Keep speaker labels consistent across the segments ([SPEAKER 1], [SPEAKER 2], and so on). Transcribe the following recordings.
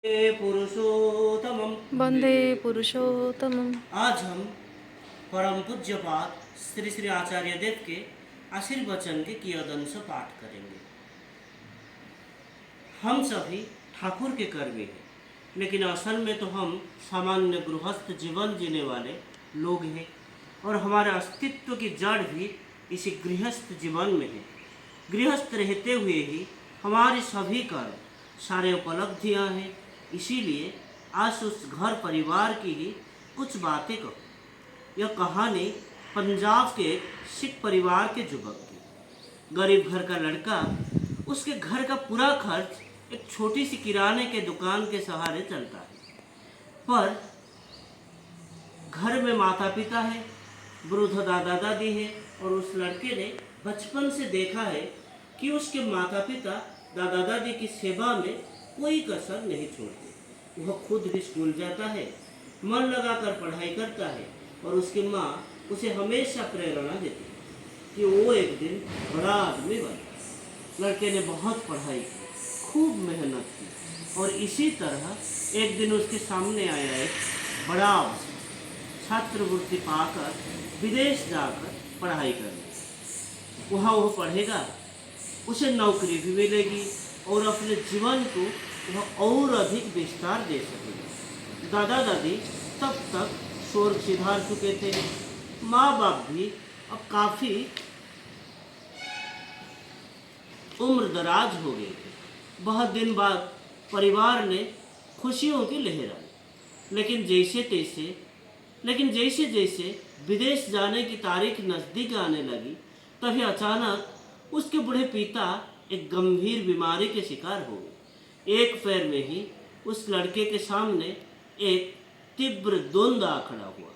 [SPEAKER 1] पुरुषोत्तमम
[SPEAKER 2] वंदे पुरुषोत्तमम्।
[SPEAKER 1] आज हम परम पूज्यपाद श्री श्री आचार्य देव के आशीर्वचन के कियदंश पाठ करेंगे। हम सभी ठाकुर के कर्मी हैं, लेकिन असल में तो हम सामान्य गृहस्थ जीवन जीने वाले लोग हैं और हमारे अस्तित्व की जड़ भी इसी गृहस्थ जीवन में है। गृहस्थ रहते हुए ही हमारे सभी कर्म सारे उपलब्धियां हैं। इसीलिए आज उस घर परिवार की ही कुछ बातें कहो। यह कहानी पंजाब के एक सिख परिवार के युवक की। गरीब घर का लड़का, उसके घर का पूरा खर्च एक छोटी सी किराने के दुकान के सहारे चलता है। पर घर में माता पिता है, वृद्ध दादा दादी है और उस लड़के ने बचपन से देखा है कि उसके माता पिता दादा दादी की सेवा में कोई कसर नहीं छोड़ते। वह खुद भी स्कूल जाता है, मन लगाकर पढ़ाई करता है और उसकी माँ उसे हमेशा प्रेरणा देती है कि वो एक दिन बड़ा आदमी बने। लड़के ने बहुत पढ़ाई की, खूब मेहनत की और इसी तरह एक दिन उसके सामने आया एक बड़ा अवसर, छात्रवृत्ति पाकर विदेश जाकर पढ़ाई करनी। वहाँ वो पढ़ेगा, उसे नौकरी भी मिलेगी और अपने जीवन को वह और अधिक विस्तार दे सकेगा। दादा दादी तब तक स्वर्ग सिधार चुके थे, माँ बाप भी अब काफ़ी उम्र दराज हो गए थे। बहुत दिन बाद परिवार ने खुशियों की लहर आई, लेकिन जैसे जैसे विदेश जाने की तारीख नज़दीक आने लगी, तभी अचानक उसके बूढ़े पिता एक गंभीर बीमारी के शिकार हो गए। एक पैर में ही उस लड़के के सामने एक तीव्र द्वंद्व आ खड़ा हुआ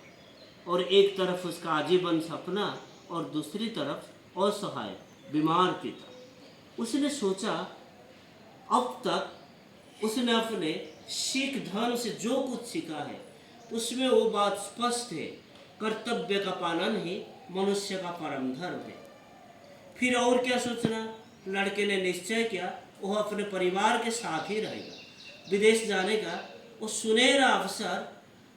[SPEAKER 1] और एक तरफ उसका आजीवन सपना और दूसरी तरफ असहाय बीमार पिता। उसने सोचा, अब तक उसने अपने सिख धर्म से जो कुछ सीखा है उसमें वो बात स्पष्ट है, कर्तव्य का पालन ही मनुष्य का परम धर्म है। फिर और क्या सोचना, लड़के ने निश्चय किया वह अपने परिवार के साथ ही रहेगा। विदेश जाने का वो सुनहरा अवसर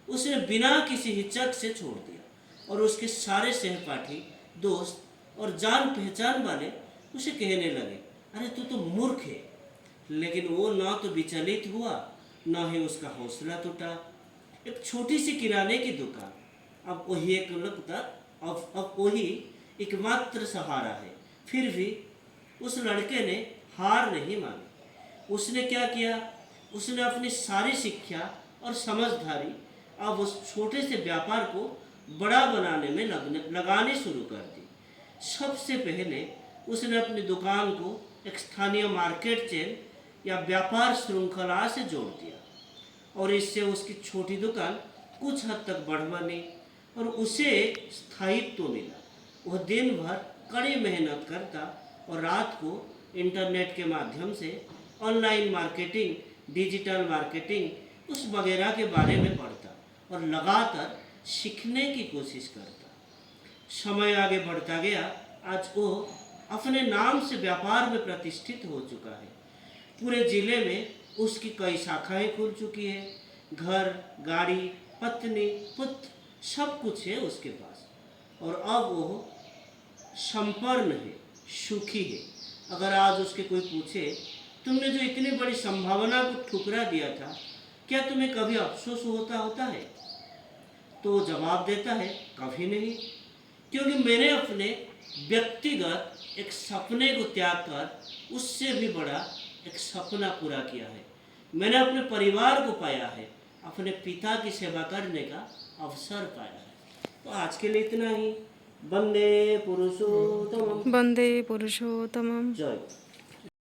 [SPEAKER 1] उसने बिना किसी हिचक से छोड़ दिया और उसके सारे सहपाठी, दोस्त और जान पहचान वाले उसे कहने लगे, अरे तू तो मूर्ख है। लेकिन वो ना तो विचलित हुआ, ना ही उसका हौसला टूटा। एक छोटी सी किराने की दुकान अब वही अब वही एकमात्र सहारा है। फिर भी उस लड़के ने हार नहीं मानी। उसने क्या किया, उसने अपनी सारी शिक्षा और समझदारी अब उस छोटे से व्यापार को बड़ा बनाने में लगानी शुरू कर दी। सबसे पहले उसने अपनी दुकान को एक स्थानीय मार्केट चेन या व्यापार श्रृंखला से जोड़ दिया और इससे उसकी छोटी दुकान कुछ हद तक बढ़ बनी और उसे एक स्थायित्व मिला। वह दिन भर कड़ी मेहनत करता और रात को इंटरनेट के माध्यम से ऑनलाइन मार्केटिंग, डिजिटल मार्केटिंग उस वगैरह के बारे में पढ़ता और लगातार सीखने की कोशिश करता। समय आगे बढ़ता गया, आज वो अपने नाम से व्यापार में प्रतिष्ठित हो चुका है। पूरे जिले में उसकी कई शाखाएं खुल चुकी है। घर, गाड़ी, पत्नी, पुत्र सब कुछ है उसके पास और अब वो संपन्न है, सुखी है। अगर आज उसके कोई पूछे, तुमने जो इतनी बड़ी संभावना को ठुकरा दिया था, क्या तुम्हें कभी अफसोस होता है? तो वो जवाब देता है, कभी नहीं, क्योंकि मैंने अपने व्यक्तिगत एक सपने को त्याग कर उससे भी बड़ा एक सपना पूरा किया है। मैंने अपने परिवार को पाया है, अपने पिता की सेवा करने का अवसर पाया है। तो आज के लिए इतना ही। वंदे पुरुषोत्तमम।
[SPEAKER 2] वंदे पुरुषोत्तमम्।
[SPEAKER 1] जय।